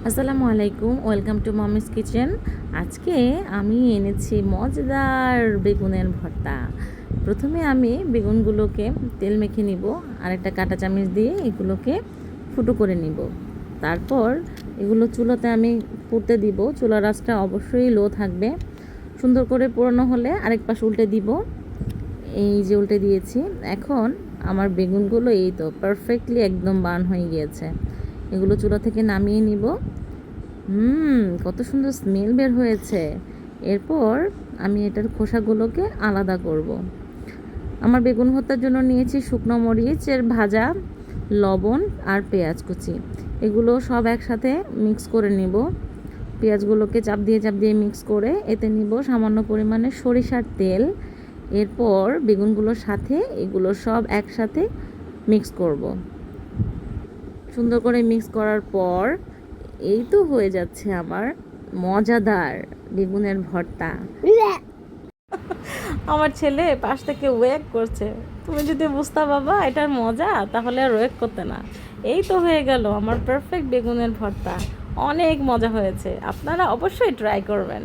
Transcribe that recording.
আসসালামু আলাইকুম, welcome to মামিস kitchen. আজকে আমি এনেছি মজাদার বেগুনের ভর্তা। প্রথমে আমি বেগুনগুলোকে তেল মেখে নিব, আর একটা কাঁটা চামচ দিয়ে এগুলোকে ফুটো করে নিব। তারপর এগুলো চুলাতে আমি পুড়তে দিব। চুলার আঁচটা অবশ্যই লো থাকবে। সুন্দর করে পোড়ানো হলে আরেক পাশ উল্টে দিব। এই যে উল্টে দিয়েছি। এখন আমার বেগুনগুলো এই তো পারফেক্টলি একদম বার্ন হয়ে গিয়েছে। এগুলো চুলা থেকে নামিয়ে নিব। কত সুন্দর স্মেল বের হয়েছে। এরপর আমি এটার খোসাগুলোকে আলাদা করব। আমার বেগুন ভর্তার জন্য নিয়েছি শুকনো মরিচের ভাজা, লবণ আর পেঁয়াজ কুচি। এগুলো সব একসাথে মিক্স করে নিব। পেঁয়াজগুলোকে চাপ দিয়ে মিক্স করে এতে নিব সামান্য পরিমাণে সরিষার তেল। এরপর বেগুনগুলোর সাথে এগুলো সব একসাথে মিক্স করব। সুন্দর করে মিক্স করার পর এই তো হয়ে যাচ্ছে আমার মজাদার বেগুনের ভর্তা। আমার ছেলে পাশ থেকে ওয়েক করছে। তুমি যদি বুঝতা বাবা এটার মজা, তাহলে আর ওয়েক করতে না। এই তো হয়ে গেল আমার পারফেক্ট বেগুনের ভর্তা। অনেক মজা হয়েছে, আপনারা অবশ্যই ট্রাই করবেন।